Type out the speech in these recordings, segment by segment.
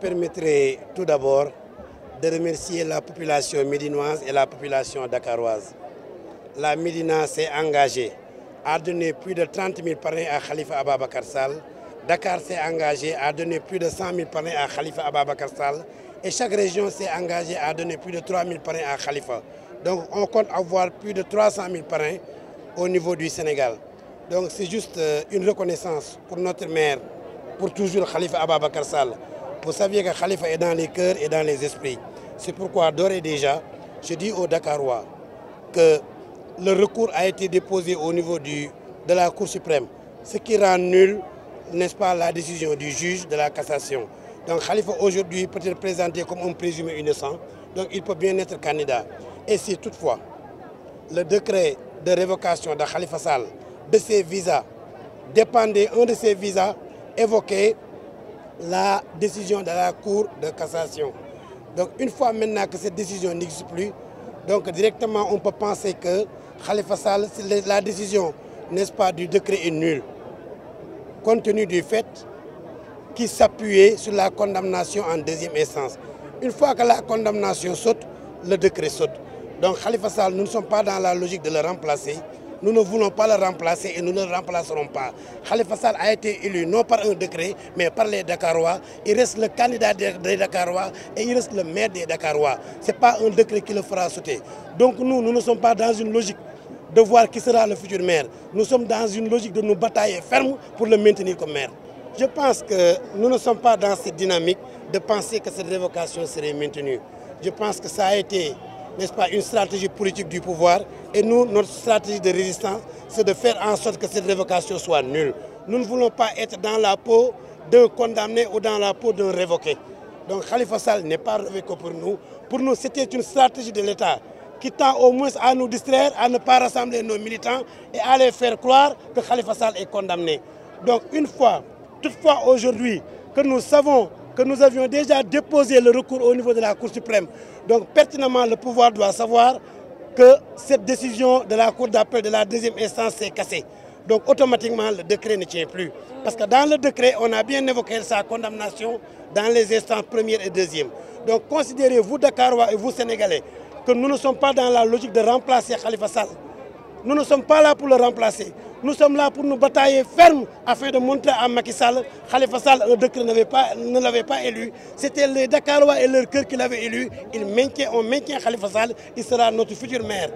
permettrez tout d'abord de remercier la population médinoise et la population dakaroise. La Médina s'est engagée à donner plus de 30 000 parrains à Khalifa Ababacar Sall. Dakar s'est engagé à donner plus de 100 000 parrains à Khalifa Ababacar Sall. Et chaque région s'est engagée à donner plus de 3 000 parrains à Khalifa. Donc on compte avoir plus de 300 000 parrains au niveau du Sénégal. Donc c'est juste une reconnaissance pour notre maire, pour toujours Khalifa Ababacar Sall. Vous saviez que Khalifa est dans les cœurs et dans les esprits. C'est pourquoi d'ores et déjà, je dis aux Dakarois que le recours a été déposé au niveau de la Cour suprême, ce qui rend nul, n'est-ce pas, la décision du juge de la cassation. Donc Khalifa aujourd'hui peut être présenté comme un présumé innocent, donc il peut bien être candidat. Et si toutefois le décret de révocation de Khalifa Sall, de ses visas, dépendait, un de ses visas évoquait la décision de la Cour de cassation. Donc une fois maintenant que cette décision n'existe plus, donc directement on peut penser que Khalifa Sall, la décision, n'est-ce pas, du décret est nulle, compte tenu du fait qu'il s'appuyait sur la condamnation en deuxième instance. Une fois que la condamnation saute, le décret saute. Donc Khalifa Sall, nous ne sommes pas dans la logique de le remplacer. Nous ne voulons pas le remplacer et nous ne le remplacerons pas. Khalifa Sall a été élu non par un décret, mais par les Dakarois. Il reste le candidat des Dakarois et il reste le maire des Dakarois. Ce n'est pas un décret qui le fera sauter. Donc nous ne sommes pas dans une logique de voir qui sera le futur maire. Nous sommes dans une logique de nous batailler ferme pour le maintenir comme maire. Je pense que nous ne sommes pas dans cette dynamique de penser que cette révocation serait maintenue. Je pense que ça a été, n'est-ce pas, une stratégie politique du pouvoir. Et nous, notre stratégie de résistance, c'est de faire en sorte que cette révocation soit nulle. Nous ne voulons pas être dans la peau d'un condamné ou dans la peau d'un révoqué. Donc Khalifa Sall n'est pas révoqué pour nous. Pour nous, c'était une stratégie de l'État qui tend au moins à nous distraire, à ne pas rassembler nos militants et à les faire croire que Khalifa Sall est condamné. Donc une fois, toutefois aujourd'hui, que nous savons que nous avions déjà déposé le recours au niveau de la Cour suprême, donc pertinemment le pouvoir doit savoir que cette décision de la Cour d'appel de la deuxième instance s'est cassée. Donc automatiquement le décret ne tient plus. Parce que dans le décret, on a bien évoqué sa condamnation dans les instances première et deuxième. Donc considérez, vous Dakarois et vous Sénégalais, que nous ne sommes pas dans la logique de remplacer Khalifa Sall. Nous ne sommes pas là pour le remplacer. Nous sommes là pour nous batailler ferme afin de montrer à Macky Sall, Khalifa Sall, un décret ne l'avait pas élu. C'était les Dakarois et leur cœur qui l'avaient élu. On maintient Khalifa Sall, il sera notre futur maire.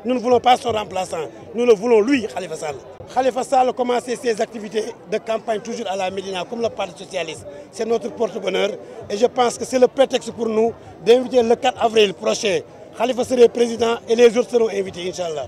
Nous ne voulons pas son remplaçant, nous le voulons lui, Khalifa Sall. Khalifa Sall a commencé ses activités de campagne toujours à la Médina, comme le Parti socialiste. C'est notre porte-bonheur et je pense que c'est le prétexte pour nous d'inviter le 4 avril prochain. Khalifa serait président et les autres seront invités, Inch'Allah.